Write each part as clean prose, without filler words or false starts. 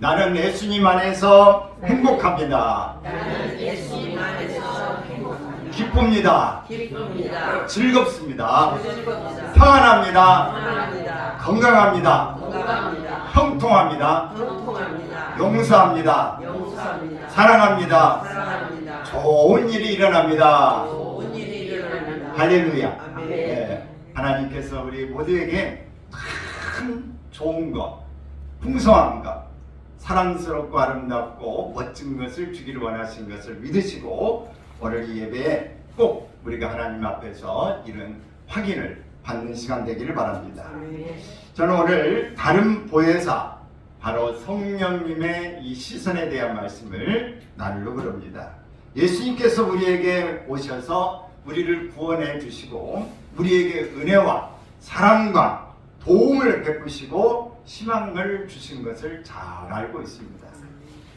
나는 예수님 안에서 행복합니다. 나는 예수님 안에서 행복합니다. 기쁩니다. 기쁩니다. 즐겁습니다. 즐겁습니다. 평안합니다. 평안합니다. 건강합니다. 건강합니다. 형통합니다. 형통합니다. 용서합니다. 용서합니다. 사랑합니다. 사랑합니다. 좋은 일이 일어납니다. 좋은 일이 일어납니다. 할렐루야. 아멘. 예, 하나님께서 우리 모두에게 큰 좋은 것, 풍성한 것, 사랑스럽고 아름답고 멋진 것을 주기를 원하신 것을 믿으시고 오늘 이 예배에 꼭 우리가 하나님 앞에서 이런 확인을 받는 시간 되기를 바랍니다. 아멘. 저는 오늘 다른 보혜사, 바로 성령님의 이 시선에 대한 말씀을 나누려고 합니다. 예수님께서 우리에게 오셔서 우리를 구원해 주시고 우리에게 은혜와 사랑과 도움을 베푸시고 희망을 주신 것을 잘 알고 있습니다.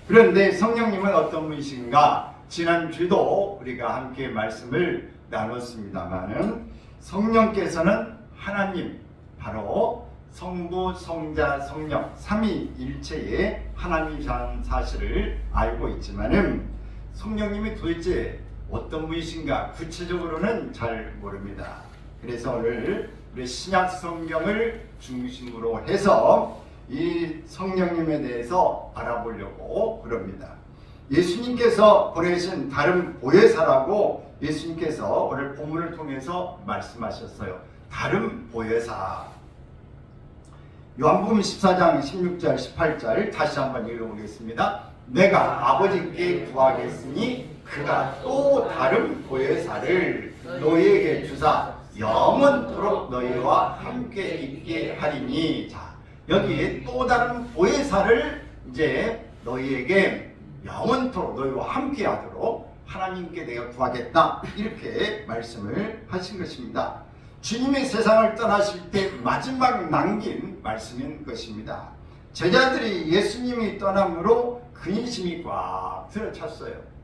그런데 성령님은 어떤 분이신가? 지난주도 우리가 함께 말씀을 나눴습니다마는 성령께서는 하나님, 바로 성부, 성자, 성령 삼위일체의 하나님이라는 사실을 알고 있지만은 성령님이 도대체 어떤 분이신가 구체적으로는 잘 모릅니다. 그래서 오늘 우리 신약 성경을 중심으로 해서 이 성령님에 대해서 알아보려고 그럽니다. 예수님께서 보내신 다른 보혜사라고 예수님께서 오늘 본문을 통해서 말씀하셨어요. 다른 보혜사. 요한복음 14장 16절 18절 다시 한번 읽어보겠습니다. 내가 아버지께 구하겠으니 그가 또 다른 보혜사를 너희에게 주사 영원토록 너희와 함께 있게 하리니. 자, 여기 또 다른 보혜사를 이제 너희에게 영원토록 너희와 함께 하도록 하나님께 내가 구하겠다, 이렇게 말씀을 하신 것입니다. 주님이 세상을 떠나실 때 마지막 남긴 말씀인 것입니다. 제자들이 예수님이 떠남으로 근심이 꽉 들어찼어요.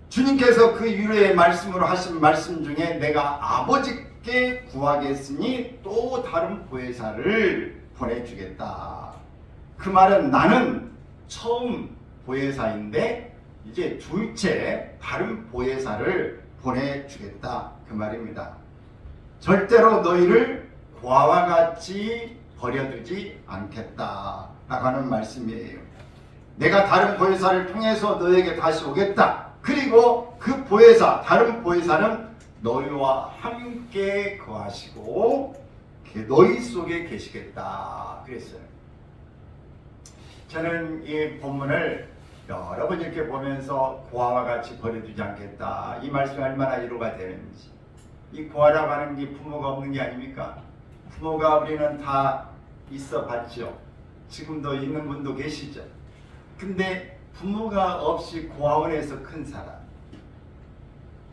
주님께서 그 이후의 말씀으로 하신 말씀 중에 내가 아버지께 구하겠으니 또 다른 보혜사를 보내주겠다. 그 말은 나는 처음 보혜사인데 이제 둘째 다른 보혜사를 보내주겠다, 그 말입니다. 절대로 너희를 고아와 같이 버려두지 않겠다 라고 하는 말씀이에요. 내가 다른 보혜사를 통해서 너에게 다시 오겠다. 그리고 그 보혜사, 다른 보혜사는 너희와 함께 거하시고 너희 속에 계시겠다 그랬어요. 저는 이 본문을 여러 번 이렇게 보면서 고아와 같이 버려두지 않겠다, 이 말씀이 얼마나 이루가 되는지. 이 고아라고 하는 게 부모가 없는 게 아닙니까? 부모가 우리는 다 있어 봤죠. 지금도 있는 분도 계시죠. 근데 부모가 없이 고아원에서 큰 사람,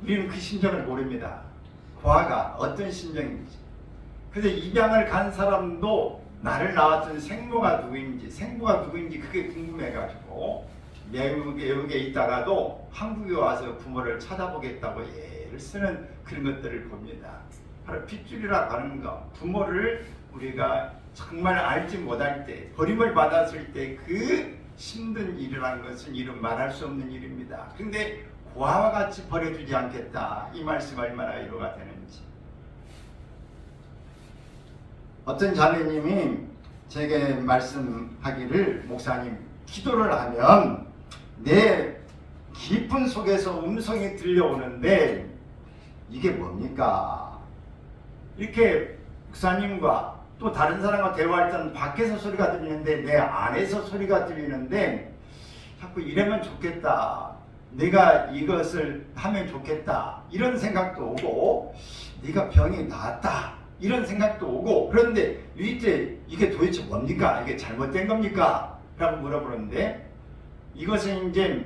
우리는 그 심정을 모릅니다. 고아가 어떤 심정인지. 근데 입양을 간 사람도 나를 낳았던 생모가 누구인지 그게 궁금해가지고 외국에 있다가도 한국에 와서 부모를 찾아보겠다고 애를 쓰는 그런 것들을 봅니다. 바로 핏줄이라고 하는 것, 부모를 우리가 정말 알지 못할 때, 버림을 받았을 때 그 힘든 일이라는 것은 이름 말할 수 없는 일입니다. 그런데 고아와 같이 버려주지 않겠다, 이 말씀 얼마나 이루가 되는지. 어떤 자매님이 제게 말씀하기를, 목사님, 기도를 하면 내 깊은 속에서 음성이 들려오는데 이게 뭡니까? 이렇게 목사님과 또 다른 사람과 대화할 때는 밖에서 소리가 들리는데 내 안에서 소리가 들리는데 자꾸 이러면 좋겠다, 내가 이것을 하면 좋겠다, 이런 생각도 오고, 네가 병이 나았다, 이런 생각도 오고. 그런데 이게 도대체 뭡니까? 이게 잘못된 겁니까? 라고 물어보는데, 이것은 이제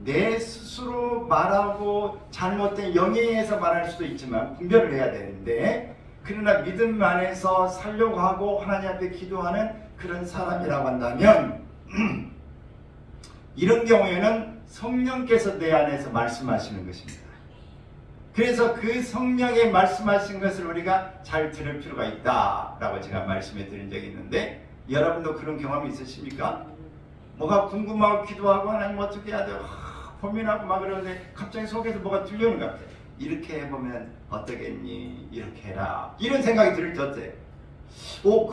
내 스스로 말하고 잘못된 영향에서 말할 수도 있지만 분별을 해야 되는데, 그러나 믿음 안에서 살려고 하고 하나님 앞에 기도하는 그런 사람이라고 한다면 이런 경우에는 성령께서 내 안에서 말씀하시는 것입니다. 그래서 그 성령의 말씀하신 것을 우리가 잘 들을 필요가 있다라고 제가 말씀해 드린 적이 있는데, 여러분도 그런 경험이 있으십니까? 뭐가 궁금하고 기도하고 하나님 어떻게 해야 돼요? 고민하고 막 그러는데 갑자기 속에서 뭐가 들려오는 것 같아. 이렇게 해보면 어떠겠니? 이렇게 해라. 이런 생각이 들 때 어때?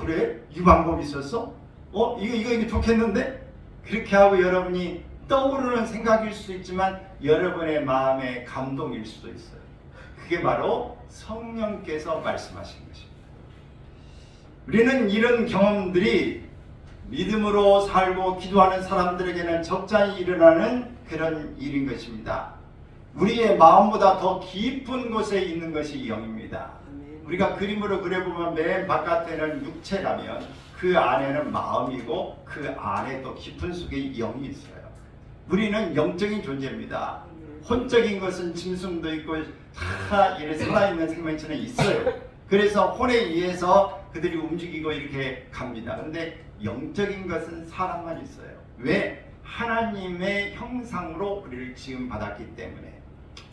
그래? 이 방법이 있었어? 이거 좋겠는데? 그렇게 하고 여러분이 떠오르는 생각일 수도 있지만 여러분의 마음의 감동일 수도 있어요. 그게 바로 성령께서 말씀하신 것입니다. 우리는 이런 경험들이 믿음으로 살고 기도하는 사람들에게는 적잖이 일어나는 그런 일인 것입니다. 우리의 마음보다 더 깊은 곳에 있는 것이 영입니다. 우리가 그림으로 그려보면 맨 바깥에는 육체라면 그 안에는 마음이고 그 안에 또 깊은 속에 영이 있어요. 우리는 영적인 존재입니다. 혼적인 것은 짐승도 있고 다 이렇게 살아있는 생명체는 있어요. 그래서 혼에 의해서 그들이 움직이고 이렇게 갑니다. 그런데 영적인 것은 사람만 있어요. 왜? 하나님의 형상으로 우리를 지음 받았기 때문에.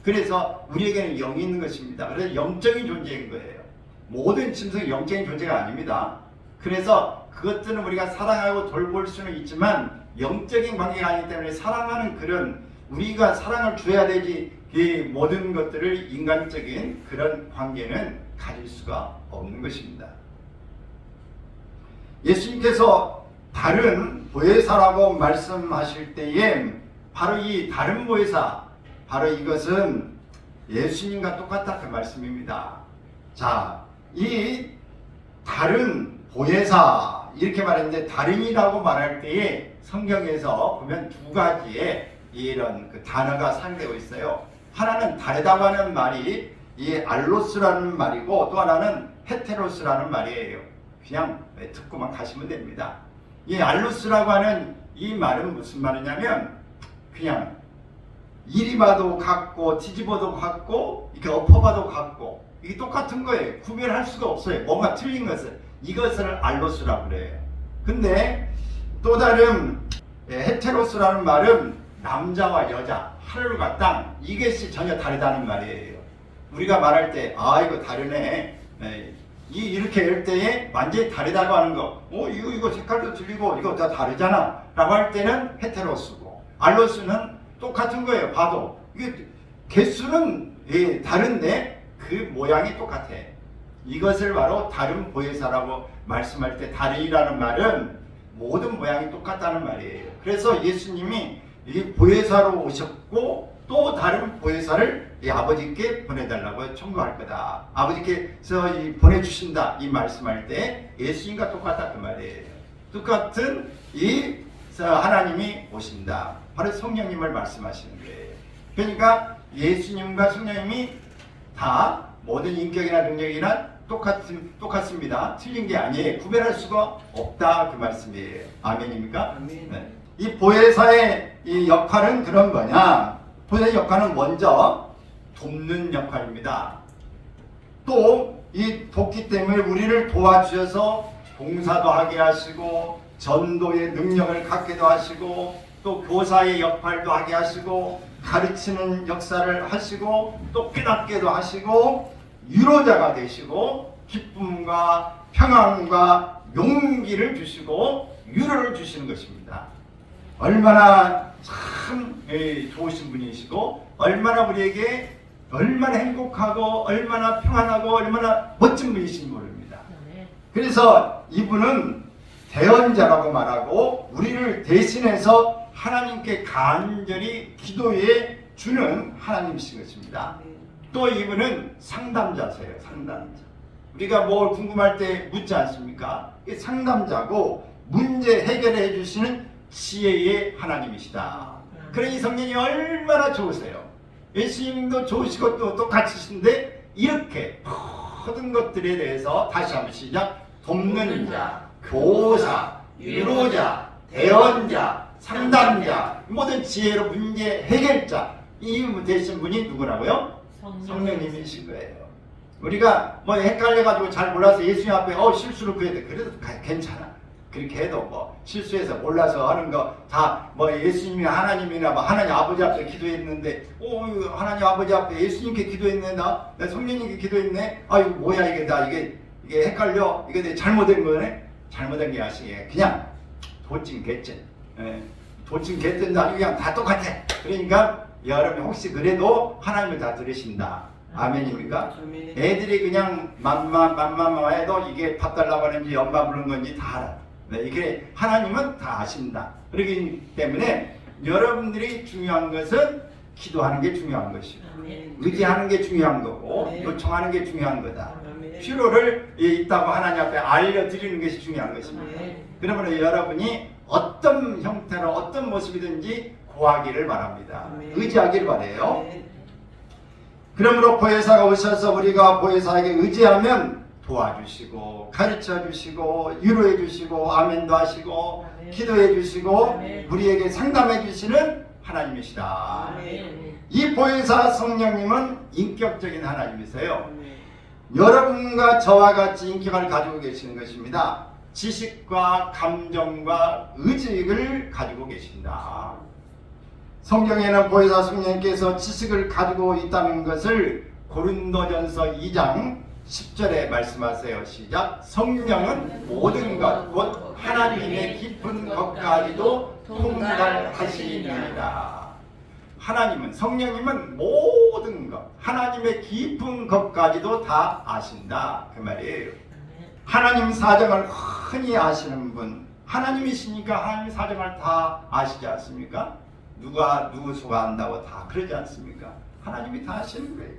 그래서 우리에게는 영이 있는 것입니다. 그래서 영적인 존재인 거예요. 모든 짐승은 영적인 존재가 아닙니다. 그래서 그것들은 우리가 사랑하고 돌볼 수는 있지만 영적인 관계가 아니기 때문에 사랑하는 그런 우리가 사랑을 줘야 되지 이 모든 것들을 인간적인 그런 관계는 가질 수가 없는 것입니다. 예수님께서 다른 보혜사라고 말씀하실 때에 바로 이 다른 보혜사, 바로 이것은 예수님과 똑같다 그 말씀입니다. 자, 이 다른 보혜사 이렇게 말했는데 다른이라고 말할 때에 성경에서 보면 두 가지의 이런 그 단어가 사용되고 있어요. 하나는 다르다고 하는 말이 이 알로스라는 말이고 또 하나는 헤테로스라는 말이에요. 그냥 듣고만 가시면 됩니다. 이 알로스라고 하는 이 말은 무슨 말이냐면 그냥 이리 봐도 같고 뒤집어도 같고 이렇게 엎어봐도 같고 이게 똑같은 거예요. 구별할 수가 없어요. 뭔가 틀린 것을. 이것을 알로스라고 그래요. 근데 또 다른 헤테로스라는 말은 남자와 여자, 하늘과 땅 이것이 전혀 다르다는 말이에요. 우리가 말할 때 이거 다르네. 이렇게 할 때에 완전히 다르다고 하는 거. 이거 색깔도 틀리고 이거 다 다르잖아 라고 할 때는 헤테로스고 알로스는 똑같은 거예요. 봐도 이게 개수는 다른데 그 모양이 똑같아. 이것을 바로 다른 보혜사라고 말씀할 때 다른이라는 말은 모든 모양이 똑같다는 말이에요. 그래서 예수님이 이 보혜사로 오셨고 또 다른 보혜사를 이 아버지께 보내달라고 청구할 거다. 아버지께서 보내주신다 이 말씀할 때 예수님과 똑같다 그 말이에요. 똑같은 이 하나님이 오신다. 바로 성령님을 말씀하시는 거예요. 그러니까 예수님과 성령님이 다 모든 인격이나 능력이나 똑같습니다. 틀린 게 아니에요. 구별할 수가 없다 그 말씀이에요. 아멘입니까? 아멘. 네. 이 보혜사의 이 역할은 그런 거냐? 보혜사의 역할은 먼저 돕는 역할입니다. 또 이 돕기 때문에 우리를 도와주셔서 봉사도 하게 하시고 전도의 능력을 갖게도 하시고 또 교사의 역할도 하게 하시고 가르치는 역사를 하시고 또 깨닫게도 하시고 유로자가 되시고 기쁨과 평안과 용기를 주시고 유로를 주시는 것입니다. 얼마나 참 좋으신 분이시고 얼마나 우리에게 얼마나 행복하고 얼마나 평안하고 얼마나 멋진 분이신지 모릅니다. 그래서 이분은 대언자라고 말하고 우리를 대신해서 하나님께 간절히 기도해 주는 하나님이신 것입니다. 또 이분은 상담자세요. 상담자. 우리가 뭘 궁금할 때 묻지 않습니까? 상담자고 문제 해결해 주시는 지혜의 하나님이시다. 그러니 성령이 얼마나 좋으세요. 예수님도 좋으시고 또 똑같으신데 이렇게 모든 것들에 대해서 다시 한번 시작. 돕는 자, 교사, 유로자, 대언자, 상담자, 모든 지혜로 문제 해결자 이 되신 분이 누구라고요? 성령님이신 거예요. 우리가 뭐 헷갈려가지고 잘 몰라서 예수님 앞에 실수를 구해야 돼. 그래도 괜찮아. 그렇게 해도 뭐 실수해서 몰라서 하는 거 다 뭐 예수님이 하나님이나 뭐 하나님 아버지 앞에 기도했는데 하나님 아버지 앞에 예수님께 기도했네 나 성령님께 기도했네. 이거 뭐야 이게 나 이게 헷갈려. 이게 내 잘못된 거네. 잘못된 게 아니에요. 그냥 도찐 개찐 도친 개뜬 아주 그냥 다 똑같아. 그러니까 여러분 혹시 그래도 하나님을 다 들으신다. 아멘입니까? 아멘. 애들이 그냥 맘마 해도 이게 밥 달라고 하는지 엄마 부른 건지 다 알아. 네, 이게 하나님은 다 아신다. 그렇기 때문에 여러분들이 중요한 것은 기도하는 게 중요한 것이고 아멘. 의지하는 게 중요한 거고 네. 요청하는 게 중요한 거다. 아멘. 필요를 있다고 하나님 앞에 알려드리는 것이 중요한 것입니다. 아멘. 그러므로 여러분이 어떤 형태로 어떤 모습이든지 구하기를 바랍니다. 아멘. 의지하기를 바래요. 아멘. 그러므로 보혜사가 오셔서 우리가 보혜사에게 의지하면 도와주시고 가르쳐주시고 위로해주시고 아멘도 하시고 아멘. 기도해주시고 아멘. 우리에게 상담해주시는 하나님이시다. 아멘. 이 보혜사 성령님은 인격적인 하나님이세요. 아멘. 여러분과 저와 같이 인격을 가지고 계시는 것입니다. 지식과 감정과 의지를 가지고 계신다. 성경에는 보혜사 성령님께서 지식을 가지고 있다는 것을 고린도전서 2장 10절에 말씀하세요. 시작. 성령은 모든 것 곧 하나님의 깊은 것까지도 통달하시니라. 하나님은 성령님은 모든 것 하나님의 깊은 것까지도 다 아신다 그 말이에요. 하나님 사정을 흔히 아시는 분 하나님이시니까 하나님 사정을 다 아시지 않습니까? 누가 누구 소화한다고 다 그러지 않습니까? 하나님이 다 아시는 거예요.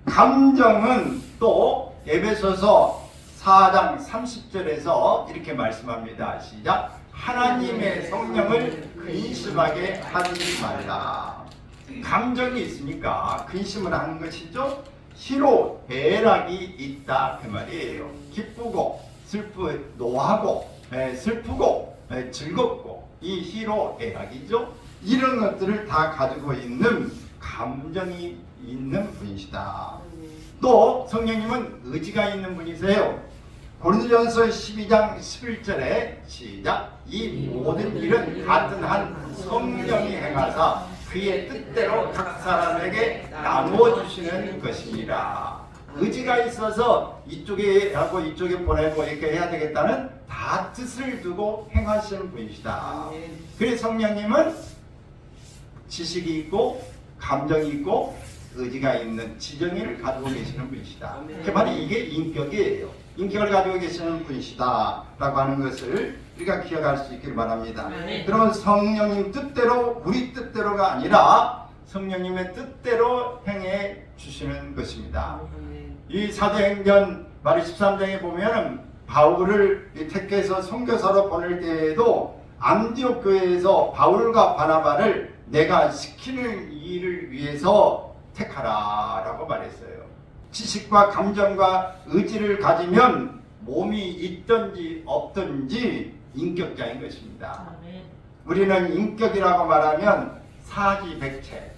감정은 또 에베소서 4장 30절에서 이렇게 말씀합니다. 시작. 하나님의 성령을 근심하게 하지 말라. 감정이 있으니까 근심을 하는 것이죠. 희로 애락이 있다 그 말이에요. 기쁘고 노하고 슬프고 즐겁고 이 희로 애락이죠. 이런 것들을 다 가지고 있는 감정이 있는 분이시다. 또 성령님은 의지가 있는 분이세요. 고린도전서 12장 11절에 시작. 이 모든 일은 같은 한 성령이 행하사 그의 뜻대로 각 사람에게 나누어 주시는 것이니라. 의지가 있어서 이쪽에 하고 이쪽에 보내고 이렇게 해야 되겠다는 다 뜻을 두고 행하시는 분이시다. 그래서 성령님은 지식이 있고 감정이 있고 의지가 있는 지정의를 가지고 계시는 분이시다. 그 말이 이게 인격이에요. 인격을 가지고 계시는 분이시다 라고 하는 것을 우리가 기억할 수 있기를 바랍니다. 그러면 성령님 뜻대로 우리 뜻대로가 아니라 성령님의 뜻대로 행해 주시는 것입니다. 이 사도행전 말이 13장에 보면 바울을 택해서 선교사로 보낼 때에도 안디옥 교회에서 바울과 바나바를 내가 시키는 일을 위해서 택하라 라고 말했어요. 지식과 감정과 의지를 가지면 몸이 있든지 없든지 인격자인 것입니다. 우리는 인격이라고 말하면 사지백체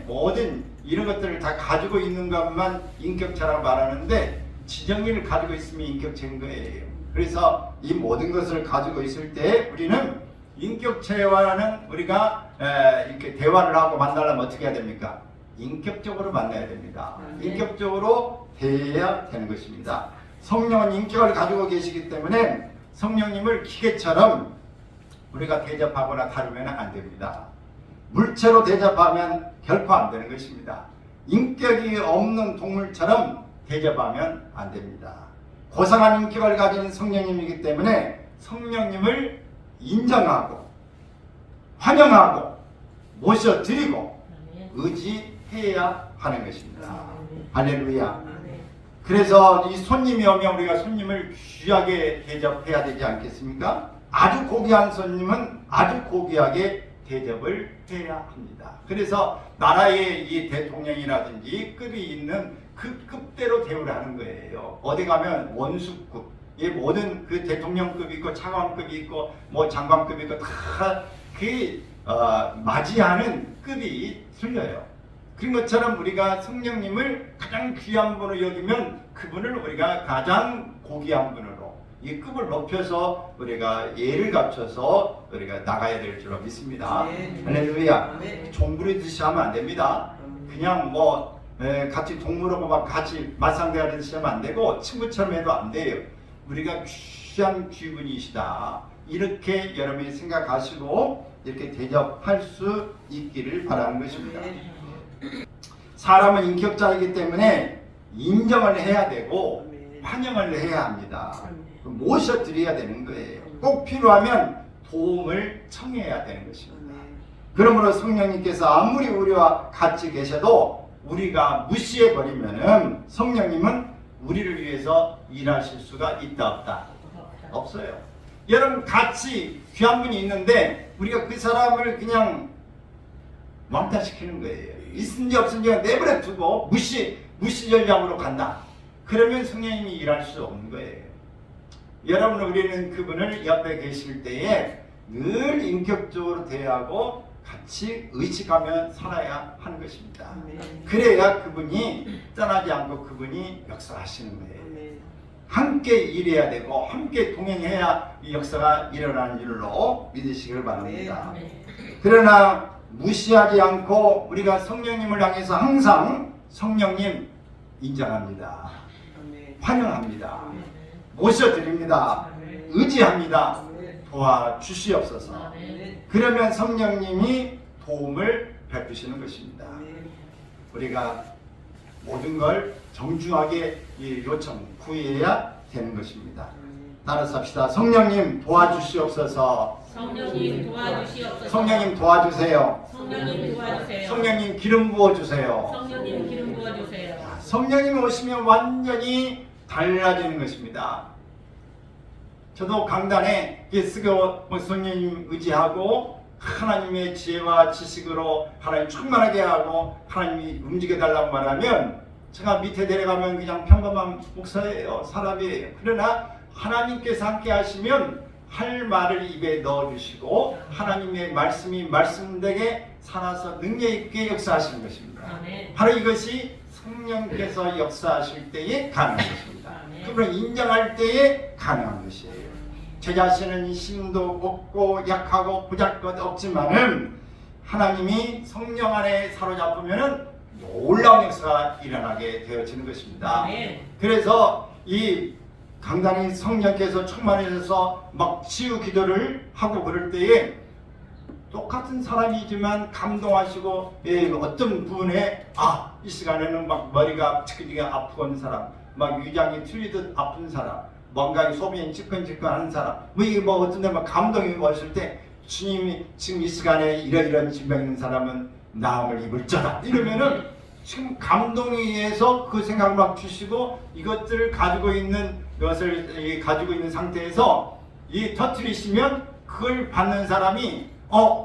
모든 이런 것들을 다 가지고 있는 것만 인격자라고 말하는데 지정의를 가지고 있으면 인격체인 거예요. 그래서 이 모든 것을 가지고 있을 때 우리는 인격체와는 우리가 이렇게 대화를 하고 만나려면 어떻게 해야 됩니까? 인격적으로 만나야 됩니다. 인격적으로 대해야 되는 것입니다. 성령은 인격을 가지고 계시기 때문에 성령님을 기계처럼 우리가 대접하거나 다루면 안 됩니다. 물체로 대접하면 결코 안 되는 것입니다. 인격이 없는 동물처럼 대접하면 안 됩니다. 고상한 인격을 가진 성령님이기 때문에 성령님을 인정하고 환영하고 모셔드리고 의지해야 하는 것입니다. 할렐루야. 그래서 이 손님이 오면 우리가 손님을 귀하게 대접해야 되지 않겠습니까? 아주 고귀한 손님은 아주 고귀하게 대접을 해야 합니다. 그래서 나라의 이 대통령이라든지 급이 있는 그 급대로 대우를 하는 거예요. 어디 가면 원수급, 이 모든 그 대통령급이 있고 차관급이 있고 뭐 장관급이 있고 다 그 맞이하는 급이 틀려요. 그런 것처럼 우리가 성령님을 가장 귀한 분으로 여기면 그분을 우리가 가장 고귀한 분으로 이 급을 높여서 우리가 예를 갖춰서 우리가 나가야 될 줄로 믿습니다. 할렐루야. 종부리듯이 하면 안 됩니다. 그냥 뭐 같이 동물하고 막 같이 맞상대하듯이 하면 안 되고 친구처럼 해도 안 돼요. 우리가 귀한 귀분이시다. 이렇게 여러분이 생각하시고 이렇게 대접할 수 있기를 바라는 것입니다. 사람은 인격자이기 때문에 인정을 해야 되고 환영을 해야 합니다. 모셔드려야 되는 거예요. 꼭 필요하면 도움을 청해야 되는 것입니다. 그러므로 성령님께서 아무리 우리와 같이 계셔도 우리가 무시해버리면은 성령님은 우리를 위해서 일하실 수가 있다 없다? 없어요. 여러분 같이 귀한 분이 있는데 우리가 그 사람을 그냥 왕따시키는 거예요. 있은지 없은지 내버려 두고 무시 전략으로 간다. 그러면 성령님이 일할 수 없는 거예요. 여러분 우리는 그분을 옆에 계실 때에 늘 인격적으로 대하고 같이 의식하며 살아야 하는 것입니다. 그래야 그분이 떠나지 않고 그분이 역사하시는 거예요. 함께 일해야 되고 함께 동행해야 이 역사가 일어나는 줄로 믿으시길 바랍니다. 그러나 무시하지 않고 우리가 성령님을 향해서 항상 성령님 인정합니다. 환영합니다. 모셔드립니다. 의지합니다. 도와주시옵소서. 그러면 성령님이 도움을 베푸시는 것입니다. 우리가 모든 걸 정중하게 요청, 구해야 되는 것입니다. 따라서 합시다. 성령님 도와주시옵소서. 성령님 도와주시옵소서. 성령님 도와주세요. 성령님 도와주세요. 성령님 기름 부어주세요. 성령님 기름 부어주세요. 성령님 오시면 완전히 달라지는 것입니다. 저도 강단에 쓰고 성령님 의지하고 하나님의 지혜와 지식으로 하나님 충만하게 하고 하나님이 움직여달라고 말하면 제가 밑에 내려가면 그냥 평범한 목사예요. 사람이에요. 그러나 하나님께서 함께 하시면 할 말을 입에 넣어주시고 하나님의 말씀이 말씀되게 살아서 능력 있게 역사하시는 것입니다. 바로 이것이 성령께서 역사하실 때에 가능한 것입니다. 그걸 인정할 때에 가능한 것이에요. 제 자신은 힘도 없고 약하고 보잘것 없지만은 하나님이 성령 안에 사로잡으면은 놀라운 역사가 일어나게 되어지는 것입니다. 그래서 이 강단이 성령께서 충만해져서 막 치유 기도를 하고 그럴 때에 똑같은 사람이지만 감동하시고 어떤 부분에 이 시간에는 막 머리가 지끈지끈 아프고 사람, 막 위장이 틀리듯 아픈 사람, 뭔가 소변이 찌끈찌끈한 사람, 뭐 어떤 데 막 감동이 왔을 때 주님이 지금 이 시간에 이런 질병 있는 사람은 나음을 입을자다 이러면은 지금 감동에 의해서 그 생각을 막 주시고 이것들을 가지고 있는 것을 가지고 있는 상태에서 이 터트리시면 그걸 받는 사람이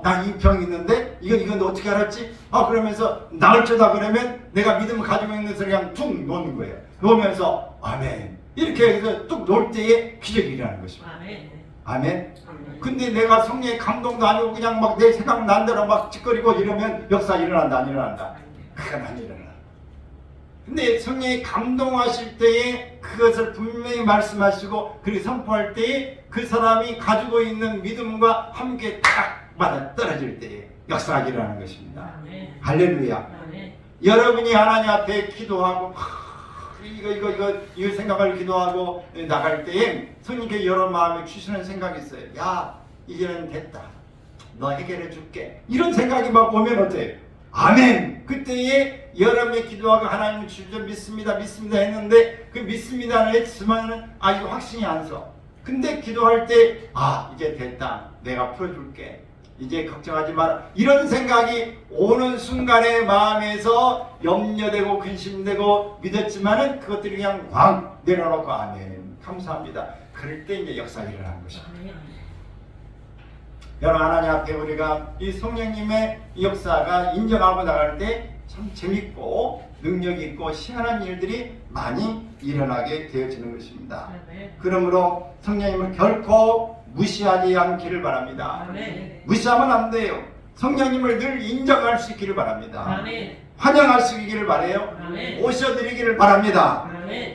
나 이 병이 있는데 이건 어떻게 알았지? 그러면서 나을쩌다 그러면 내가 믿음을 가지고 있는 것을 그냥 툭 놓는 거예요. 놓으면서 아멘 이렇게 해서 뚝 놓을 때에 기적이 일어나는 것입니다. 아멘. 근데 내가 성령의 감동도 아니고 그냥 막 내 생각 난 대로 막 짓거리고 이러면 역사 일어난다 안 일어난다? 그건 안 일어나. 근데 성령이 감동하실 때에 그것을 분명히 말씀하시고 그리고 선포할 때에 그 사람이 가지고 있는 믿음과 함께 딱 맞아 떨어질 때에 역사가 일어나는 것입니다. 할렐루야. 여러분이 하나님 앞에 기도하고 이거 생각을 기도하고 나갈 때에 성령께 여러 마음에 주시는 생각이 있어요. 야 이제는 됐다. 너 해결해 줄게. 이런 생각이 막 오면 어때요? 아멘. 그때에 여러분이 기도하고 하나님을 주저 믿습니다 했는데 그 믿습니다를 했지만 이거 확신이 안 서. 근데 기도할 때 이제 됐다. 내가 풀어줄게. 이제 걱정하지 마라. 이런 생각이 오는 순간에 마음에서 염려되고 근심되고 믿었지만은 그것들이 그냥 왕 내려놓고 아멘 감사합니다. 그럴 때 이제 역사가 일어나는 것입니다. 여러분 하나님 앞에 우리가 이 성령님의 역사가 인정하고 나갈 때 참 재밌고 능력 있고 희한한 일들이 많이 일어나게 되어지는 것입니다. 그러므로 성령님을 결코 무시하지 않기를 바랍니다. 무시하면 안 돼요. 성령님을 늘 인정할 수 있기를 바랍니다. 환영할 수 있기를 바라요. 오셔드리기를 바랍니다.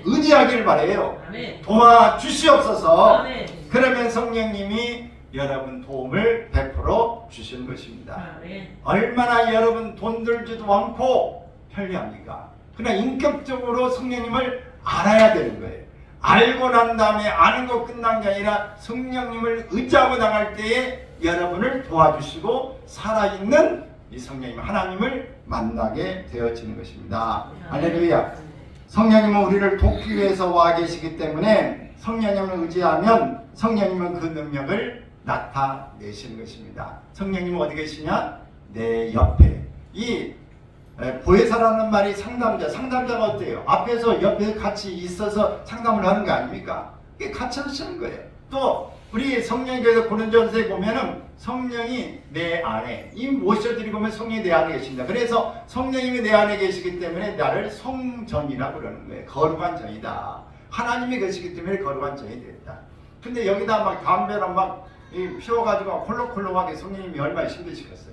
의지하기를 바라요. 도와주시옵소서. 그러면 성령님이 여러분 도움을 베풀어 주시는 것입니다. 얼마나 여러분 돈 들지도 않고 편리합니까? 그러나 인격적으로 성령님을 알아야 되는 거예요. 알고 난 다음에 아는 거 끝난 게 아니라 성령님을 의지하고 나갈 때에 여러분을 도와주시고 살아있는 이 성령님 하나님을 만나게 되어지는 것입니다. 할렐루야. 성령님은 우리를 돕기 위해서 와 계시기 때문에 성령님을 의지하면 성령님은 그 능력을 나타내시는 것입니다. 성령님은 어디 계시냐? 내 옆에. 이 보혜사라는 말이 상담자가 어때요? 앞에서 옆에 같이 있어서 상담을 하는 거 아닙니까? 이게 같이 하시는 거예요. 또 우리 성령께서 고린도전서에 보면은 성령이 내 안에 이 모셔드리고 보면 성령이 내 안에 계십니다. 그래서 성령님이 내 안에 계시기 때문에 나를 성전이라고 그러는 거예요. 거룩한 전이다. 하나님이 계시기 때문에 거룩한 전이 됐다. 근데 여기다 막 담배를 막 피워가지고 콜록콜록하게 성령님이 얼마나 힘드시겠어요.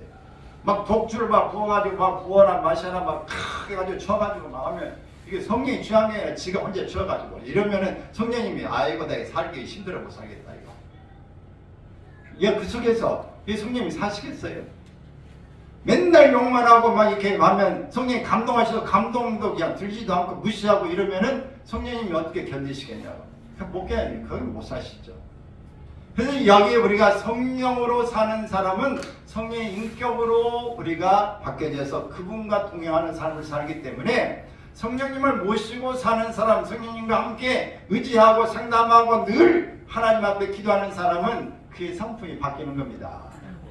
막 독주를 막 부어가지고 막 부어라 마셔라 막 해가지고 쳐가지고 막 하면 이게 성령이 취한 게 아니라 지가 혼자 취해가지고 이러면은 성령님이 아이고 내가 살기 힘들어 못 살겠다 이거. 그 속에서 이 성령님이 사시겠어요? 맨날 욕만 하고 막 이렇게 하면 성령이 감동하셔서 감동도 그냥 들지도 않고 무시하고 이러면은 성령님이 어떻게 견디시겠냐고. 못 견뎌요. 그건 못 사시죠. 그래서 여기 우리가 성령으로 사는 사람은 성령의 인격으로 우리가 바뀌어져서 그분과 동행하는 삶을 살기 때문에 성령님을 모시고 사는 사람, 성령님과 함께 의지하고 상담하고 늘 하나님 앞에 기도하는 사람은 그의 성품이 바뀌는 겁니다.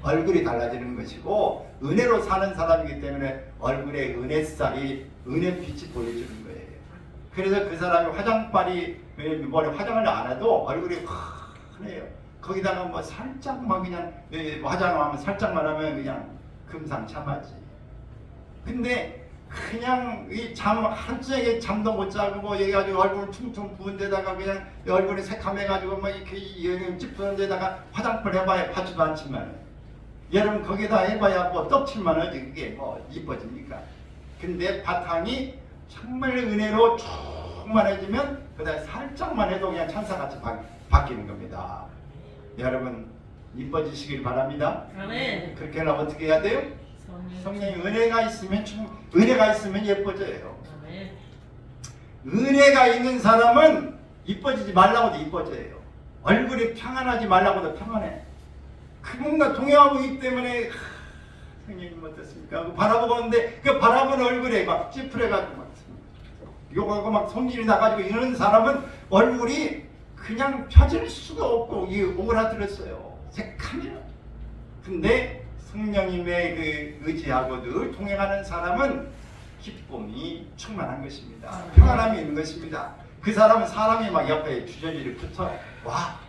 얼굴이 달라지는 것이고 은혜로 사는 사람이기 때문에 얼굴에 은혜살이 은혜빛이 보여주는 거예요. 그래서 그 사람이 화장빨이 머리 화장을 안 해도 얼굴이 환해요. 거기다가 뭐 살짝만 그냥 화장하면 살짝만 하면 그냥 금상첨화지. 근데 그냥 이 하루 종일 잠도 못 자고 뭐 얘기가지고 얼굴 퉁퉁 부은 데다가 그냥 얼굴이 새카매가지고 막 이렇게 찌푸는 데다가 화장품 해봐야 하지도 않지만 여러분 거기다 해봐야 뭐 떡칠만 하지 그게 뭐 이뻐집니까? 근데 바탕이 정말 은혜로 충만해지면 그다음에 살짝만 해도 그냥 천사같이 바뀌는 겁니다. 여러분 이뻐지시길 바랍니다. 아멘. 그렇게 하려면 어떻게 해야 돼요? 성령의 은혜가 있으면 예뻐져요. 아멘. 은혜가 있는 사람은 이뻐지지 말라고도 이뻐져요. 얼굴이 평안하지 말라고도 평안해. 그분과 동행하고 있기 때문에 성령님 어떻습니까? 바라보고 있는데 그 바라보는 얼굴에 막 찌푸려가지고 막 욕하고 막 성질이 나가지고 이런 사람은 얼굴이 그냥 펴질 수가 없고 이 오그라들었어요. 새카매요. 근데 성령님의 그 의지하고 늘 동행하는 사람은 기쁨이 충만한 것입니다. 평안함이 있는 것입니다. 그 사람은 사람이 막 옆에 주저리를 붙어 와.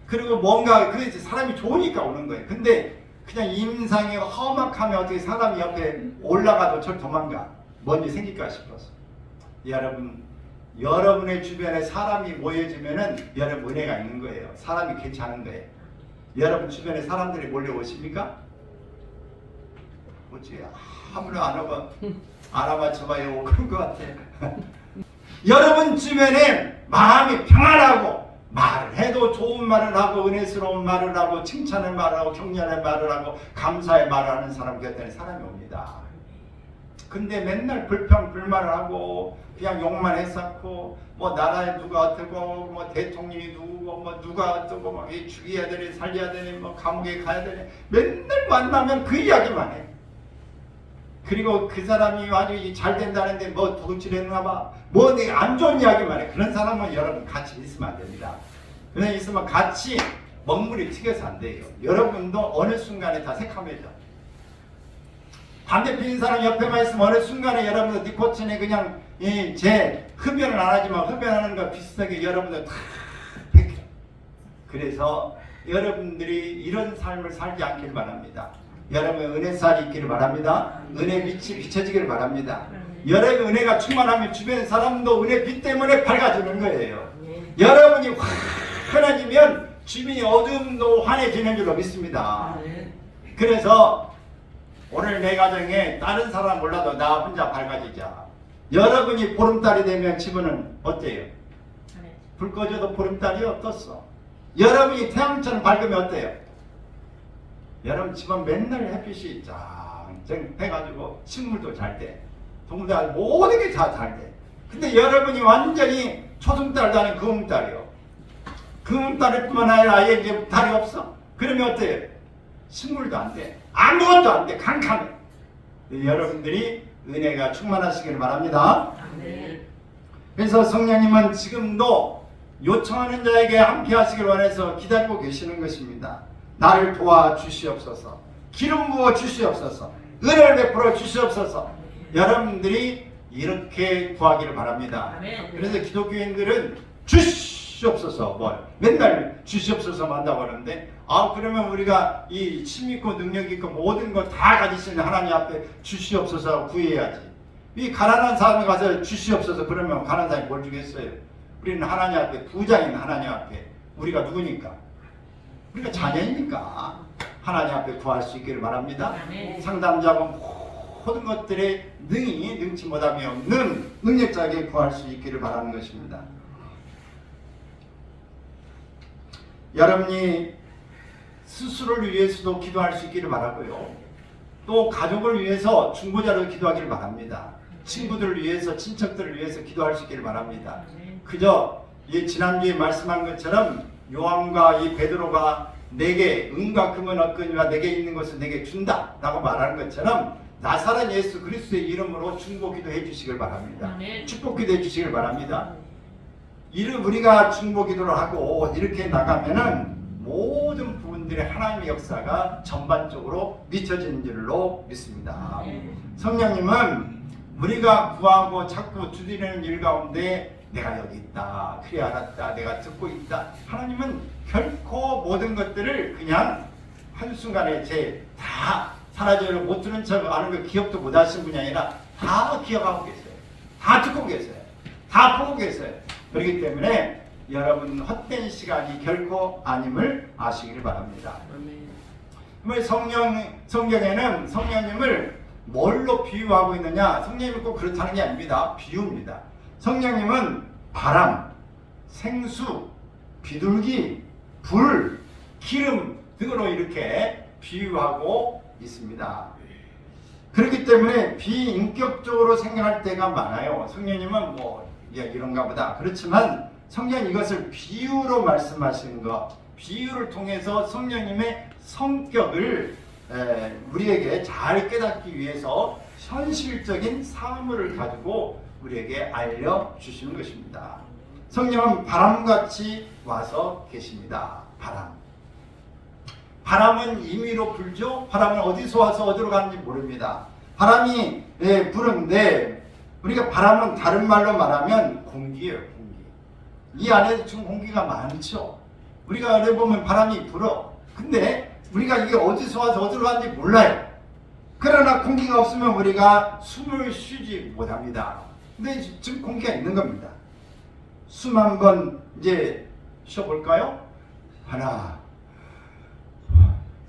그리고 뭔가 그 사람이 좋으니까 오는 거예요. 근데 그냥 임상이 험악하면 어떻게 사람이 옆에 올라가도 절 도망가. 뭔 일이 생길까 싶어서. 여러분의 주변에 사람이 모여지면은 여러분 은혜가 있는 거예요. 사람이 괜찮은 거예요. 여러분 주변에 사람들이 몰려오십니까? 뭐지? 아무나 안 와봐줘봐요. 그런 것 같아. 여러분 주변에 마음이 평안하고 말을 해도 좋은 말을 하고 은혜스러운 말을 하고 칭찬의 말을 하고 격려의 말을 하고 감사의 말을 하는 사람 곁에 사람이 옵니다. 근데 맨날 불평불만을 하고 그냥 욕만 했었고 뭐 나라에 누가 어떻고 뭐 대통령이 누구고 뭐 누가 어떻고 뭐 죽여야 되니 살려야 되니 뭐 감옥에 가야 되니 맨날 만나면 그 이야기만 해. 그리고 그 사람이 아주 잘 된다는데 뭐 도둑질했나 봐. 뭐 안 좋은 이야기만 해. 그런 사람은 여러분 같이 있으면 안 됩니다. 그냥 있으면 같이 먹물이 튀겨서 안 돼요. 여러분도 어느 순간에 다 새카매져. 담배 피는 사람 옆에만 있으면 어느 순간에 여러분도 니코틴에 그냥 제 흡연을 안 하지만 흡연하는 거 비슷하게 여러분도 다 뺏겨. 그래서 여러분들이 이런 삶을 살지 않길 바랍니다. 여러분 은혜살이 있기를 바랍니다. 은혜 빛이 비춰지기를 바랍니다. 여러분 은혜가 충만하면 주변 사람도 은혜 빛 때문에 밝아지는 거예요. 여러분이 환해지면 주변이 어둠도 환해지는 줄로 믿습니다. 그래서 오늘 내 가정에 다른 사람 몰라도 나 혼자 밝아지자. 여러분이 보름달이 되면 집은 어때요? 불 꺼져도 보름달이 어떻소? 여러분이 태양처럼 밝으면 어때요? 여러분 집은 맨날 햇빛이 짱짱 해가지고 식물도 잘 돼. 동물들 모든 게 다 잘 돼. 근데 여러분이 완전히 초승달도 아닌 금음달이요. 금음달일 뿐만 아니라 아예 이제 달이 없어. 그러면 어때요? 식물도 안 돼. 아무것도 안 돼. 캄캄해. 여러분들이 은혜가 충만하시길 바랍니다. 아멘. 그래서 성령님은 지금도 요청하는 자에게 함께 하시길 원해서 기다리고 계시는 것입니다. 나를 도와주시옵소서. 기름 부어 주시옵소서. 은혜를 베풀어 주시옵소서. 여러분들이 이렇게 구하기를 바랍니다. 아멘. 그래서 기독교인들은 주시옵소서 뭘 맨날 주시옵소서만 한다고 하는데, 그러면 우리가 이 힘있고 능력있고 모든 걸 다 가지시는 하나님 앞에 주시옵소서 구해야지. 이 가난한 사람이 가서 주시옵소서 그러면 가난한 사람이 뭘 주겠어요? 우리는 하나님 앞에, 부자인 하나님 앞에, 우리가 누구니까? 우리가 자녀이니까 하나님 앞에 구할 수 있기를 바랍니다. 아멘. 상담자는 모든 것들에 능치 못함이 없는 능력자에게 구할 수 있기를 바라는 것입니다. 여러분이 스스로를 위해서도 기도할 수 있기를 바라고요. 또 가족을 위해서 중보자로 기도하기를 바랍니다. 친구들을 위해서, 친척들을 위해서 기도할 수 있기를 바랍니다. 그저 지난주에 말씀한 것처럼 요한과 이 베드로가 내게 은과 금은 없거니와 내게 있는 것을 내게 준다 라고 말하는 것처럼 나사렛 예수 그리스도의 이름으로 중보 기도해 주시길 바랍니다. 아멘. 축복 기도해 주시길 바랍니다. 우리가 중보 기도를 하고 이렇게 나가면은 모든 부분들의 하나님의 역사가 전반적으로 미쳐지는 줄로 믿습니다. 성령님은 우리가 구하고 자꾸 두드리는 일 가운데 내가 여기 있다, 그래 알았다, 내가 듣고 있다. 하나님은 결코 모든 것들을 그냥 한순간에 다 사라져요. 못 들은 척 아는 걸 기억도 못 하신 분이 아니라 다 기억하고 계세요. 다 듣고 계세요. 다 보고 계세요. 그렇기 때문에 여러분 헛된 시간이 결코 아님을 아시길 바랍니다. 성경에는 성령님을 뭘로 비유하고 있느냐? 성령님이 꼭 그렇다는 게 아닙니다. 비유입니다. 성령님은 바람, 생수, 비둘기, 불, 기름 등으로 이렇게 비유하고 있습니다. 그렇기 때문에 비인격적으로 생각할 때가 많아요. 성령님은 이런가 보다. 그렇지만 성경은 이것을 비유로 말씀하시는 것, 비유를 통해서 성령님의 성격을 우리에게 잘 깨닫기 위해서 현실적인 사물을 가지고 우리에게 알려주시는 것입니다. 성령은 바람같이 와서 계십니다. 바람은 임의로 불죠. 바람은 어디서 와서 어디로 가는지 모릅니다. 바람이 부는데 우리가 바람은 다른 말로 말하면 공기예요. 공기. 이 안에 지금 공기가 많죠. 우리가 보면 바람이 불어. 근데 우리가 이게 어디서 와서 어디로 가는지 몰라요. 그러나 공기가 없으면 우리가 숨을 쉬지 못합니다. 근데 지금 공기가 있는 겁니다. 숨 한번 이제 쉬어볼까요? 하나.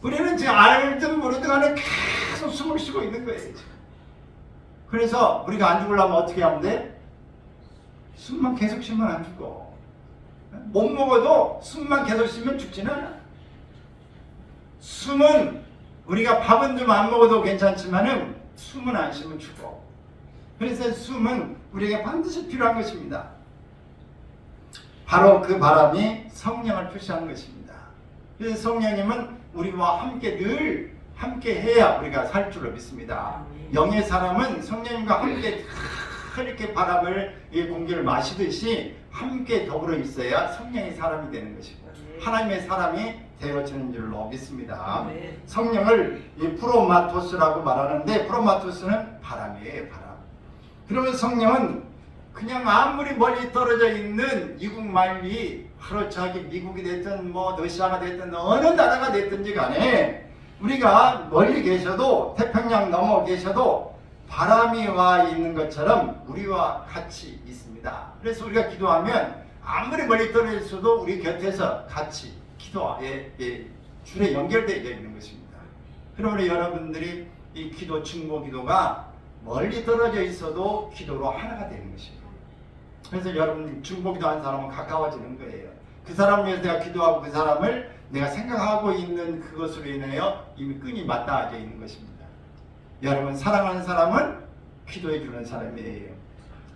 우리는 지금 알든 모르든 간에 계속 숨을 쉬고 있는 거예요. 지금. 그래서 우리가 안 죽으려면 어떻게 하면 돼? 숨만 계속 쉬면 안 죽어. 못 먹어도 숨만 계속 쉬면 죽지는 않아. 숨은 우리가 밥은 좀 안 먹어도 괜찮지만은 숨은 안 쉬면 죽어. 그래서 숨은 우리에게 반드시 필요한 것입니다. 바로 그 바람이 성령을 표시하는 것입니다. 그래서 성령님은 우리와 늘 함께 해야 우리가 살 줄로 믿습니다. 영의 사람은 성령님과 함께 이렇게 바람을, 공기를 마시듯이 함께 더불어 있어야 성령의 사람이 되는 것이고 하나님의 사람이 되어지는 줄로 믿습니다. 성령을 프로마토스라고 말하는데 프로마토스는 바람이에요. 바람. 그러면 성령은 그냥 아무리 멀리 떨어져 있는 이국 만리, 하루차기 미국이 됐든 러시아가 됐든 어느 나라가 됐든지 간에 우리가 멀리 계셔도 태평양 넘어 계셔도 바람이 와 있는 것처럼 우리와 같이 있습니다. 그래서 우리가 기도하면 아무리 멀리 떨어져 있어도 우리 곁에서 같이 기도에 줄에 연결되어 있는 것입니다. 그러므로 여러분들이 이 기도, 중보 기도가 멀리 떨어져 있어도 기도로 하나가 되는 것입니다. 그래서 여러분 중보 기도하는 사람은 가까워지는 거예요. 그 사람을 위해서 내가 기도하고 그 사람을 내가 생각하고 있는 그것으로 인하여 이미 끈이 맞닿아져 있는 것입니다. 여러분 사랑하는 사람은 기도해 주는 사람이에요.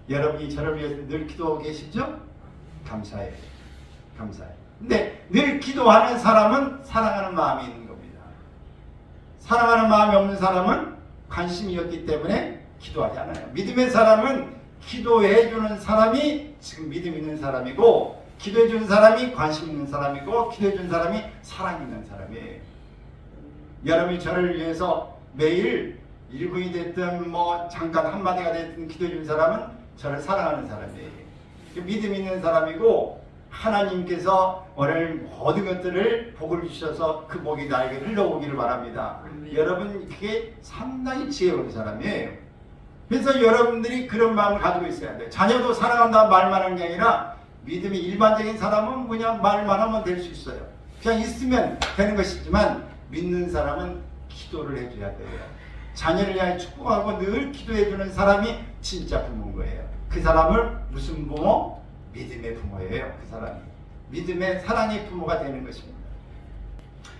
여러분이 저를 위해서 늘 기도하고 계시죠? 감사해. 감사해. 근데 늘 기도하는 사람은 사랑하는 마음이 있는 겁니다. 사랑하는 마음이 없는 사람은 관심이 없기 때문에 기도하지 않아요. 믿음의 사람은 기도해 주는 사람이 지금 믿음 있는 사람이고, 기도해 주는 사람이 관심 있는 사람이고, 기도해 주는 사람이 사랑 있는 사람이에요. 여러분이 저를 위해서 매일 1분이 됐든 뭐 잠깐 한마디가 됐든 기도해 주는 사람은 저를 사랑하는 사람이에요. 믿음 있는 사람이고, 하나님께서 오늘 모든 것들을 복을 주셔서 그 복이 나에게 흘러오기를 바랍니다. 여러분 그게 상당히 지혜로운 사람이에요. 그래서 여러분들이 그런 마음을 가지고 있어야 돼요. 자녀도 사랑한다 말만 하는 게 아니라, 믿음이 일반적인 사람은 그냥 말만 하면 될 수 있어요. 그냥 있으면 되는 것이지만, 믿는 사람은 기도를 해줘야 돼요. 자녀를 향해 축복하고 늘 기도해주는 사람이 진짜 부모인 거예요. 그 사람을 무슨 부모? 믿음의 부모예요. 그 사람이 믿음의 사랑의 부모가 되는 것입니다.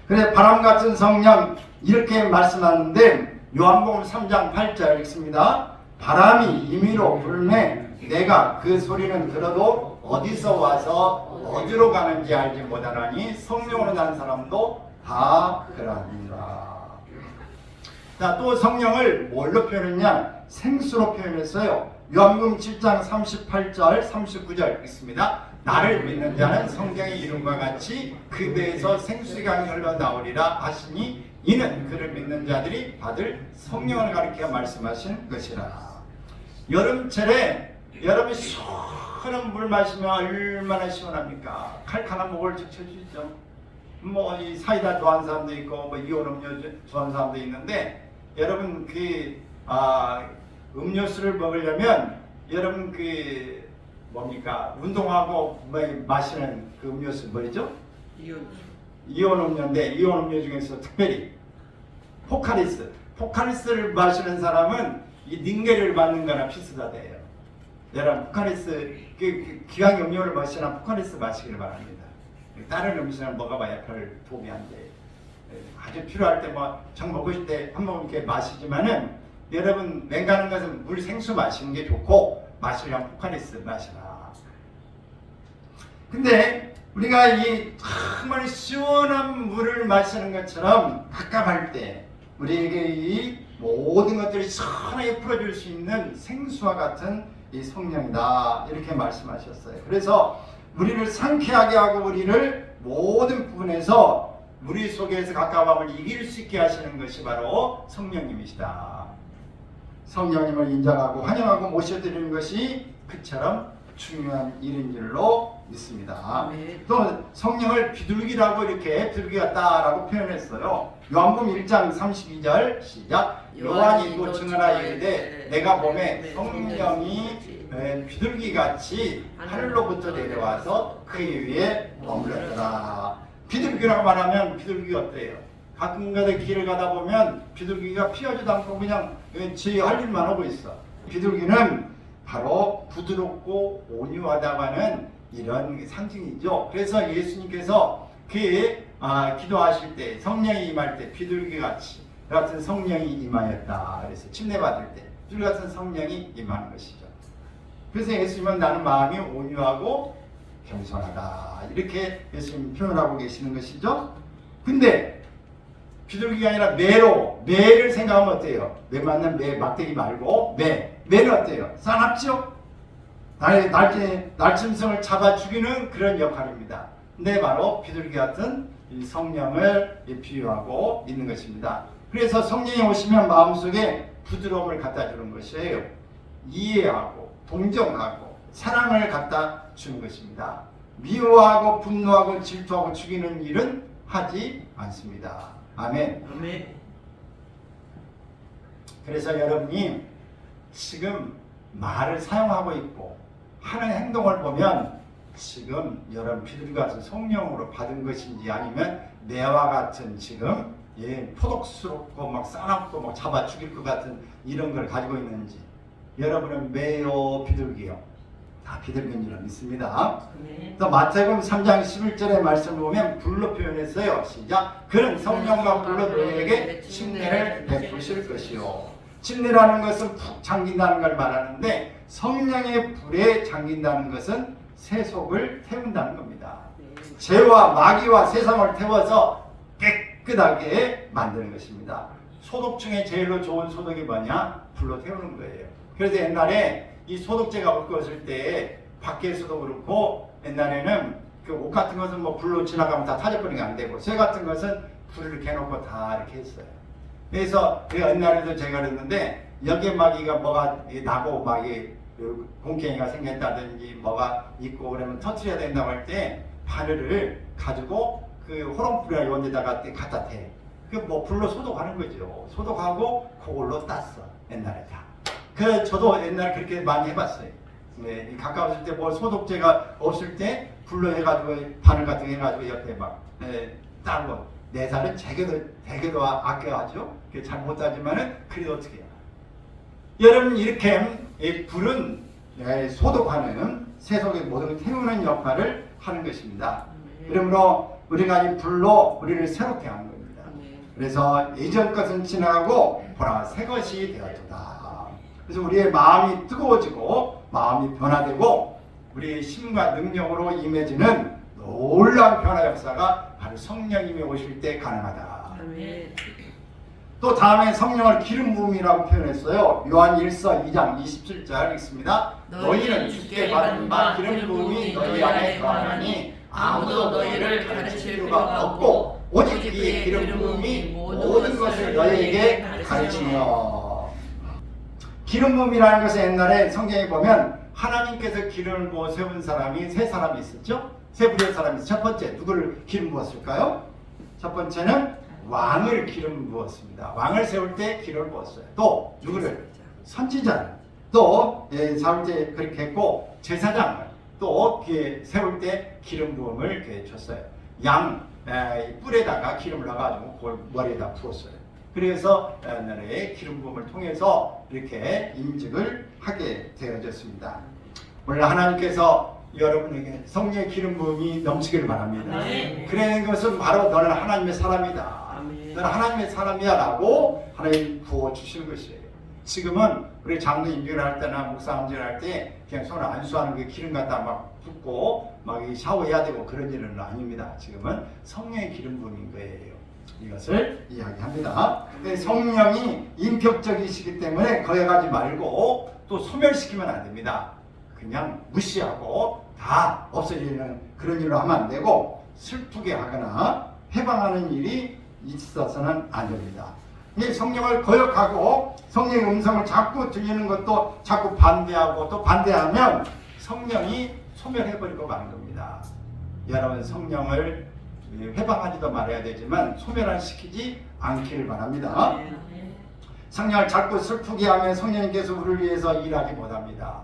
그래, 바람 같은 성령 이렇게 말씀하는데, 요한복음 3장 8절 읽습니다. 바람이 임의로 불매 내가 그 소리는 들어도 어디서 와서 어디로 가는지 알지 못하나니 성령으로 난 사람도 다 그러하니라. 자, 또 성령을 뭘로 표현했냐? 생수로 표현했어요. 요한복음 7장 38절 39절 있습니다. 나를 믿는 자는 성경의 이름과 같이 그 배에서 생수가 흘러나오리라 하시니, 이는 그를 믿는 자들이 받을 성령을 가리켜 말씀하신 것이라. 여름철에 여러분이 시원한 물 마시면 얼마나 시원합니까? 칼칼한 목을 적셔주죠. 뭐 이 사이다 좋아하는 사람도 있고 뭐 이온 음료 좋아하는 사람도 있는데, 여러분 음료수를 먹으려면 여러분 뭡니까? 운동하고 마시는 그 음료수 뭐죠? 이온 음료인데, 이온 음료 중에서 특별히 포카리스를 마시는 사람은 이 닝게를 맞는 거나 비슷하대요. 여러분 포카리스 기왕 음료를 마시나 포카리스 마시기를 바랍니다. 다른 음료수는 먹어봐야 별 도움이 안 돼요. 아주 필요할 때 뭐 정 먹고 싶을 때 한 모금 이렇게 마시지만은, 여러분 맹가는 것은 물 생수 마시는 게 좋고, 마시려면 포카리스 마시라. 근데 우리가 이 정말 시원한 물을 마시는 것처럼 답답할 때 우리에게 이 모든 것들이 시원하게 풀어줄 수 있는 생수와 같은 이 성령이다, 이렇게 말씀하셨어요. 그래서 우리를 상쾌하게 하고 우리를 모든 부분에서 우리 속에서 가까움을 이길 수 있게 하시는 것이 바로 성령님이시다. 성령님을 인정하고 환영하고 모셔드리는 것이 그처럼 중요한 일인 줄로 믿습니다. 또 성령을 비둘기라고, 이렇게 비둘기 같다라고 표현했어요. 요한복음 1장 32절 시작. 요한이 또 증언하여 이르되 내가 몸에 성령이 비둘기같이 하늘로부터 내려와서 그 위에 머물렀더라. 비둘기라고 말하면 비둘기가 어때요? 가끔가다 길을 가다 보면 비둘기가 피하지도 않고 그냥 지 할 일만 하고 있어. 비둘기는 바로 부드럽고 온유하다고 하는 이런 상징이죠. 그래서 예수님께서 기도하실 때, 성령이 임할 때 비둘기같이 같은 성령이 임하였다. 그래서 침례받을 때 비둘기 같은 성령이 임하는 것이죠. 그래서 예수님은 나는 마음이 온유하고 겸손하다, 이렇게 예수님 표현하고 계시는 것이죠. 근데 비둘기가 아니라 매를 생각하면 어때요? 매 맞는 매, 막대기 말고 매는 어때요? 사납죠? 날짐승을 잡아 죽이는 그런 역할입니다. 근데 바로 비둘기 같은 이 성령을 비유하고 있는 것입니다. 그래서 성령이 오시면 마음속에 부드러움을 갖다 주는 것이에요. 이해하고 동정하고 사랑을 갖다 주는 것입니다. 미워하고 분노하고 질투하고 죽이는 일은 하지 않습니다. 아멘. 그래서 여러분이 지금 말을 사용하고 있고 하는 행동을 보면 지금 여러분 비둘기 같은 성령으로 받은 것인지, 아니면 매와 같은 지금 포독스럽고 막 싸납고 막 잡아 죽일 것 같은 이런 걸 가지고 있는지, 여러분은 매요 비둘기요? 다 비둘기인 줄 믿습니다. 또 마태복음 3장 11절의 말씀을 보면 불로 표현했어요. 시작. 그는 성령과 불로 너희에게 침례를 베푸실 것이요. 침례라는 것은 푹 잠긴다는 걸 말하는데, 성령의 불에 잠긴다는 것은 세속을 태운다는 겁니다. 죄와 마귀와 세상을 태워서 깨끗하게 만드는 것입니다. 소독 중에 제일로 좋은 소독이 뭐냐? 불로 태우는 거예요. 그래서 옛날에 이 소독제가 없었을 때 밖에서도 그렇고 옛날에는 그 옷 같은 것은 뭐 불로 지나가면 다 타져버리는 게 안 되고 쇠 같은 것은 불을 이렇게 해놓고 다 이렇게 했어요. 그래서 옛날에도 제가 그랬는데 여기에 마귀가 뭐가 나고 마귀 공갱이가 생겼다든지 뭐가 있고 그러면 터트려야 된다고 할 때 바늘을 가지고 그 호롱불이나 이런 데다가 갖다 대. 그 뭐 불로 소독하는 거죠. 소독하고 그걸로 땄어. 옛날에 다. 그 저도 옛날에 그렇게 많이 해봤어요. 네, 가까웠을 때 뭐 소독제가 없을 때 불로 해가지고 바늘 같은 거 해가지고 옆에 막 따고 내 살은 되게도 아껴하죠. 잘 못하지만은 그래도 어떻게 해요. 여러분 이렇게 이 불은 소독하는 세속의 모든 걸 태우는 역할을 하는 것입니다. 그러므로 우리가 이 불로 우리를 새롭게 하는 겁니다. 그래서 예전 것은 지나가고 보라 새 것이 되었도다. 그래서 우리의 마음이 뜨거워지고 마음이 변화되고 우리의 힘과 능력으로 임해지는 놀라운 변화 역사가 바로 성령님이 오실 때 가능하다. 아멘. 또 다음에 성령을 기름 부음이라고 표현했어요. 요한 1서 2장 27절 읽습니다. 너희는 주께 받은 바 기름 부음이 너희 안에 거하나니 아무도 너희를 가르칠 필요가 없고 오직 이 기름 부음이 모든 것을 너희에게 가르치며. 기름 부음이라는 것은 옛날에 성경에 보면 하나님께서 기름을 부어 세운 사람이 세 사람이 있었죠. 세 부류의 사람이 있어요. 첫 번째 누구를 기름 부었을까요? 첫 번째는 왕을 기름 부었습니다. 왕을 세울 때 기름을 부었어요. 또 누구를? 선지자를. 또 세울 때 그렇게 했고 제사장을 또 세울 때 기름 부음을 이렇게 줬어요. 양 뿔에다가 기름을 넣어가지고 그걸 머리에다 부었어요. 그래서 옛날에 기름 부음을 통해서 이렇게 임직을 하게 되어졌습니다. 오늘 하나님께서 여러분에게 성령의 기름 부음이 넘치기를 바랍니다. 그런 것은 바로 너는 하나님의 사람이다. 너는 하나님의 사람이야 라고 하나님 부어주시는 것이에요. 지금은 우리 장로 임직을 할 때나 목사 임직을 할 때 그냥 손을 안수하는 게 기름 갖다 막 붓고 막 샤워해야 되고 그런 일은 아닙니다. 지금은 성령의 기름 부음인 거예요. 이것을 이야기합니다. 성령이 인격적이시기 때문에 거역하지 말고 또 소멸시키면 안 됩니다. 그냥 무시하고 다 없어지는 그런 일로 하면 안 되고 슬프게 하거나 해방하는 일이 있어서는 안 됩니다. 성령을 거역하고 성령의 음성을 자꾸 들리는 것도 자꾸 반대하고 또 반대하면 성령이 소멸해버리고 마는 겁니다. 여러분 성령을 회방하지도 말아야 되지만 소멸시키지 않기를 바랍니다. 성령을 자꾸 슬프게 하면 성령님께서 우리를 위해서 일하기 못합니다.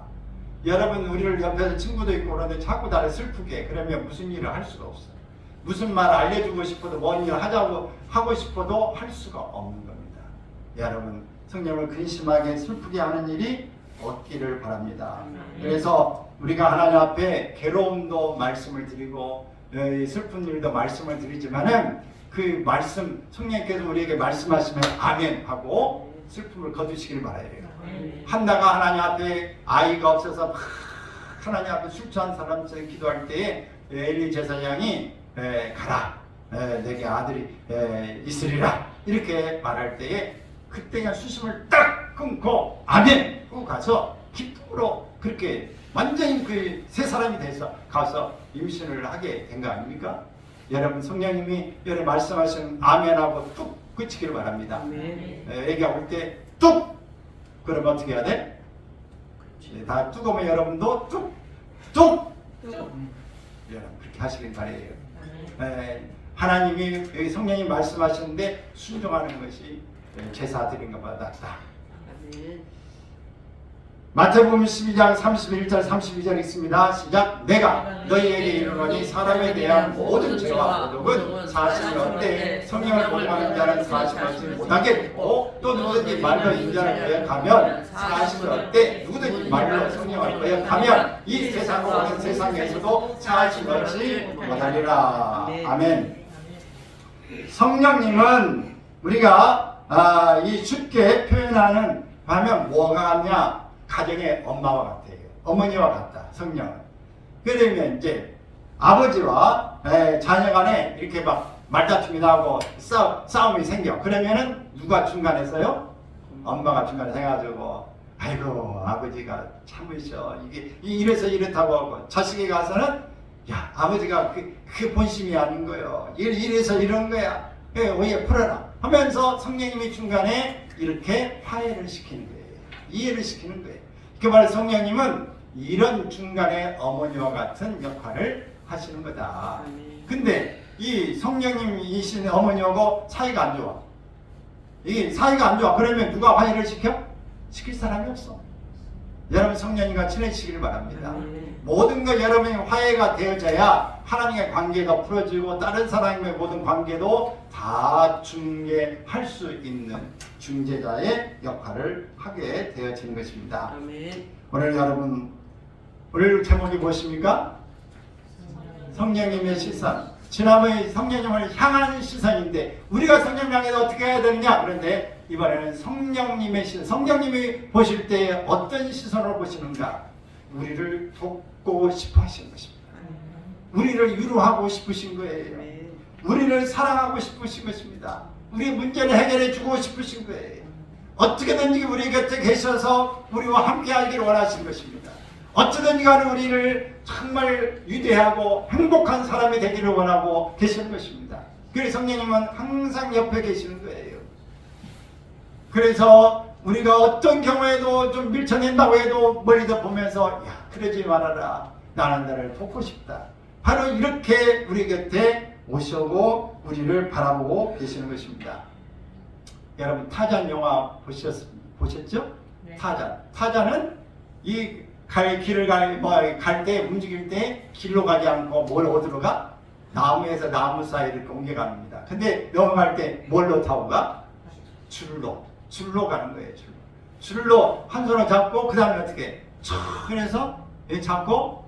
여러분 우리를 옆에서 친구도 있고 그런데 자꾸 나를 슬프게 그러면 무슨 일을 할 수가 없어요. 무슨 말 알려주고 싶어도 뭔 일을 하자고 하고 싶어도 할 수가 없는 겁니다. 여러분 성령을 근심하게 슬프게 하는 일이 없기를 바랍니다. 그래서 우리가 하나님 앞에 괴로움도 말씀을 드리고 슬픈 일도 말씀을 드리지만은 그 말씀 성령께서 우리에게 말씀하시면 아멘 하고 슬픔을 거두시길 바라야 돼요. 한나가 하나님 앞에 아이가 없어서 막 하나님 앞에 술 취한 사람처럼 기도할 때에 엘리 제사장이 가라 내게 아들이 있으리라 이렇게 말할 때에 그때 그냥 수심을 딱 끊고 아멘 하고 가서 기쁨으로 그렇게 완전히 그 세 사람이 돼서 가서 임신을 하게 된 거 아닙니까? 여러분 성령님이 여러분 말씀하시는 아멘하고 뚝 그치기를 바랍니다. 애기가 올 때 뚝 그러면 어떻게 해야 돼? 다 뚝오면 여러분도 뚝 여러분 그렇게 하시길 바래요. 하나님이 여기 성령이 말씀하시는데 순종하는 것이 제사 드린 것보다 낫다. 마태복음 12장 31절 32절 있습니다. 시작. 내가 너희에게 이르노니 사람에 대한 모든 죄와 도둑은 사실 어때 성령을 복음하는 자는 사실 얻지 못하게 되고 또 누구든지 말로 인자를 거역하면 사실 어때 누구든지 말로 성령을 거역하면 이 세상과 오는 세상에서도 사실 얻지 못하리라. 아멘. 성령님은 우리가 이 쉽게 표현하는 하면 뭐가 같냐? 가정의 엄마와 같아요. 어머니와 같다. 성령은. 그러면 이제 아버지와 자녀 간에 이렇게 막 말다툼이 나고 싸움이 생겨. 그러면은 누가 중간에서요? 엄마가 중간에 해가지고 아이고 아버지가 참으셔. 이게 이래서 이렇다고 하고 자식이 가서는 야 아버지가 그 본심이 아닌 거요. 이래서 이런 거야. 왜 풀어라 하면서 성령님이 중간에 이렇게 화해를 시키는 거예요. 이해를 시키는 거예요. 그 말 성령님은 이런 중간에 어머니와 같은 역할을 하시는 거다. 근데 이 성령님이신 어머니하고 사이가 안 좋아. 이 사이가 안 좋아. 그러면 누가 화해를 시켜? 시킬 사람이 없어. 여러분 성령님과 친해지시길 바랍니다. 모든 것 여러분이 화해가 되어져야 하나님의 관계가 풀어지고 다른 사람의 모든 관계도 다 중개할 수 있는 중재자의 역할을 하게 되어지는 것입니다. 오늘 여러분 오늘 제목이 무엇입니까? 성령님의 시선. 지난번에 성령님을 향하는 시선인데 우리가 성령님 향해서 어떻게 해야 되느냐? 그런데 이번에는 성령님의 시선. 성령님이 보실 때 어떤 시선으로 보시는가? 우리를 돕고 싶어 하시는 것입니다. 우리를 위로하고 싶으신 거예요. 우리를 사랑하고 싶으신 것입니다. 우리 문제를 해결해 주고 싶으신 거예요. 어떻게든지 우리 곁에 계셔서 우리와 함께 하기를 원하시는 것입니다. 어쩌든지 간에 우리를 정말 위대하고 행복한 사람이 되기를 원하고 계시는 것입니다. 그래서 성령님은 항상 옆에 계시는 거예요. 그래서 우리가 어떤 경우에도 좀 밀쳐낸다고 해도 멀리서 보면서 야 그러지 말아라. 나는 너를 돕고 싶다. 바로 이렇게 우리 곁에 오시고 우리를 바라보고 계시는 것입니다. 여러분 타잔 영화 보셨죠? 네. 타잔은 이 길을 갈 때 움직일 때 길로 가지 않고 어디로 가? 나무에서 나무 사이를 옮겨갑니다. 근데 넘어갈 때 뭘로 타고 가? 줄로 가는 거예요. 줄로 한 손으로 잡고 그 다음에 어떻게 해서 잡고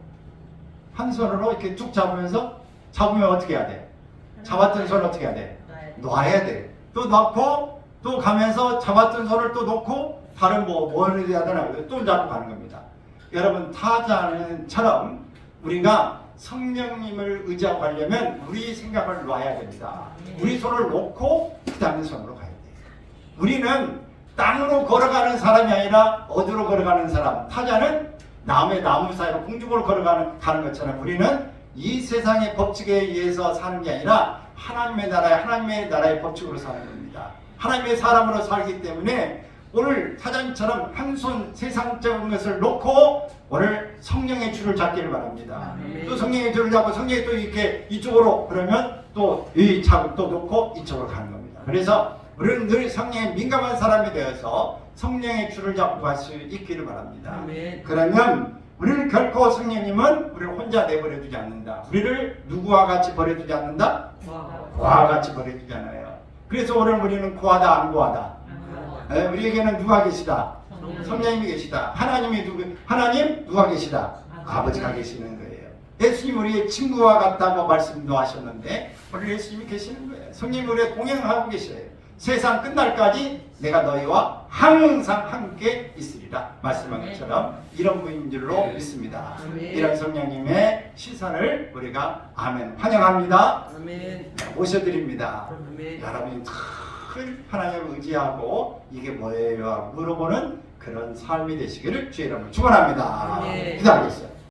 한 손으로 이렇게 쭉 잡으면 어떻게 해야 돼? 잡았던 손을 어떻게 해야 돼? 놔야 돼. 또 놓고 또 가면서 잡았던 손을 또 놓고 다른 뭘 해야 되나 또 잡고 가는 겁니다. 여러분 타잔처럼 우리가 성령님을 의지하고 가려면 우리 생각을 놔야 됩니다. 우리 손을 놓고 그 다음에 손으로 가야 돼요. 우리는 땅으로 걸어가는 사람이 아니라 어디로 걸어가는 사람. 타잔은 나무 사이로 공중으로 가는 것처럼 우리는 이 세상의 법칙에 의해서 사는 게 아니라 하나님의 나라의 법칙으로 사는 겁니다. 하나님의 사람으로 살기 때문에 오늘 타잔처럼 한 손 세상적인 것을 놓고 오늘 성령의 줄을 잡기를 바랍니다. 또 성령의 줄을 잡고 성령이 또 이렇게 이쪽으로 그러면 또 이 잡고 또 놓고 이쪽으로 가는 겁니다. 그래서 우리는 늘 성령에 민감한 사람이 되어서 성령의 줄을 잡고 갈 수 있기를 바랍니다. 그러면 우리를 결코 성령님은 우리를 혼자 내버려 두지 않는다. 우리를 누구와 같이 버려두지 않는다? 고아와 같이 버려두지 않아요. 그래서 오늘 우리는 고아다 안 고아다? 우리에게는 누가 계시다? 성령님이 계시다. 하나님 누가 계시다? 아버지가 계시는 거예요. 예수님 우리의 친구와 같다고 말씀도 하셨는데 오늘 예수님이 계시는 거예요. 성령님 우리의 동행하고 계셔요. 세상 끝날까지 내가 너희와 항상 함께 있으리라 말씀한 것처럼 이런 분인 줄로 믿습니다. 이런 성령님의 시선을 우리가 아멘 환영합니다. 모셔드립니다. 여러분이 늘 하나님을 의지하고 이게 뭐예요? 물어보는 그런 삶이 되시기를 주의 이름으로 축원합니다. 기도하겠습니다.